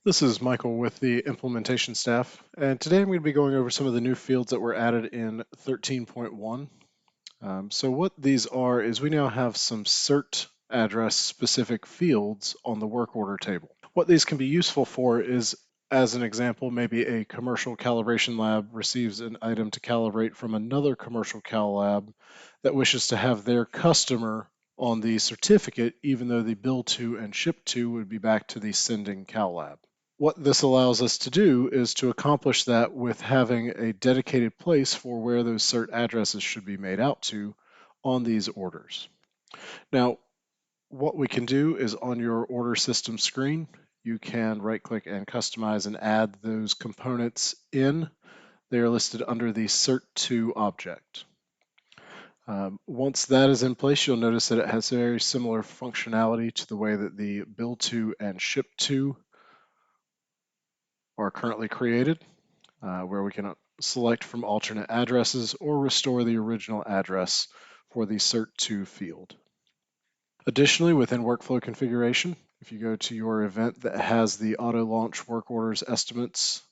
This is Michael with the implementation staff, and today I'm going to be going over some of the new fields that were added in 13.1. So what these are is we now have some CERT address specific fields on the work order table. What these can be useful for is, as an example, maybe a commercial calibration lab receives an item to calibrate from another commercial cal lab that wishes to have their customer on the certificate, even though the bill to and ship to would be back to the sending cal lab. What this allows us to do is to accomplish that with having a dedicated place for where those CERT addresses should be made out to on these orders. Now, what we can do is on your order system screen, you can right-click and customize and add those components in. They are listed under the cert2 object. Once that is in place, you'll notice that it has very similar functionality to the way that the bill to and ship to are currently created, where we can select from alternate addresses or restore the original address for the cert2 field. Additionally, within workflow configuration, if you go to your event that has the auto launch work orders estimates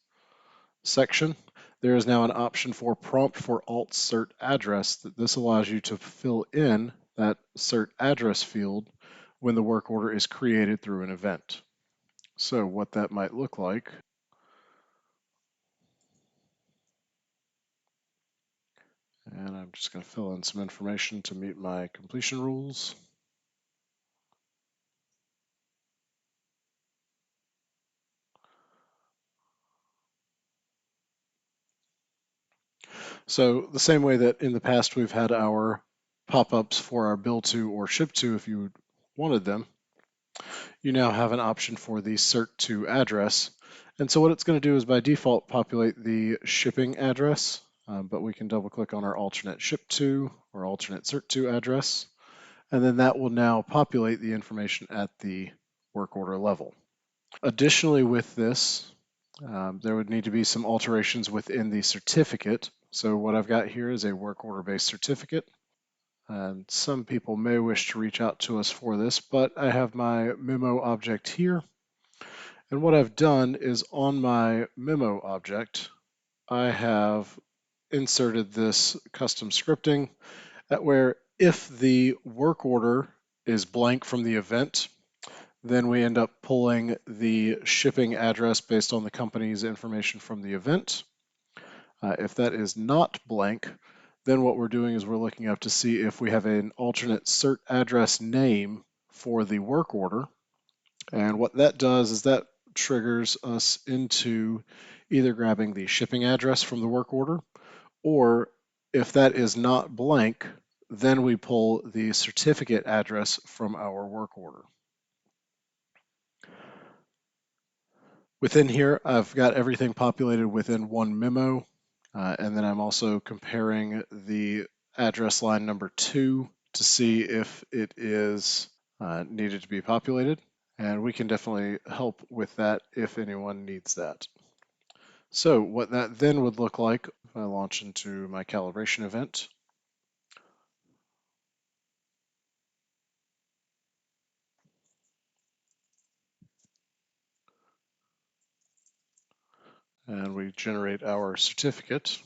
section, there is now an option for prompt for alt cert address. That this allows you to fill in that cert address field when the work order is created through an event. So what that might look like, and I'm just going to fill in some information to meet my completion rules. So the same way that in the past we've had our pop-ups for our bill to or ship to if you wanted them, you now have an option for the cert to address. And so what it's going to do is by default populate the shipping address, but we can double click on our alternate ship to or alternate cert to address. And then that will now populate the information at the work order level. Additionally, with this, there would need to be some alterations within the certificate. So what I've got here is a work order based certificate. And some people may wish to reach out to us for this, but I have my memo object here. And what I've done is on my memo object, I have inserted this custom scripting at where if the work order is blank from the event, then we end up pulling the shipping address based on the company's information from the event. If that is not blank, then what we're doing is we're looking up to see if we have an alternate cert address name for the work order. And what that does is that triggers us into either grabbing the shipping address from the work order, or if that is not blank, then we pull the certificate address from our work order. Within here, I've got everything populated within one memo, and then I'm also comparing the address line number 2 to see if it is needed to be populated, and we can definitely help with that if anyone needs that. So what that then would look like if I launch into my calibration event. And we generate our certificate.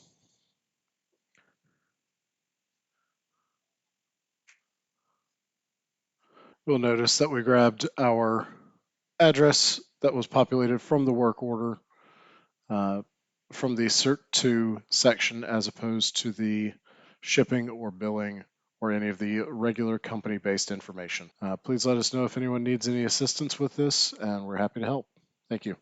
We'll notice that we grabbed our address that was populated from the work order from the cert2 section as opposed to the shipping or billing or any of the regular company-based information. Please let us know if anyone needs any assistance with this, and we're happy to help. Thank you.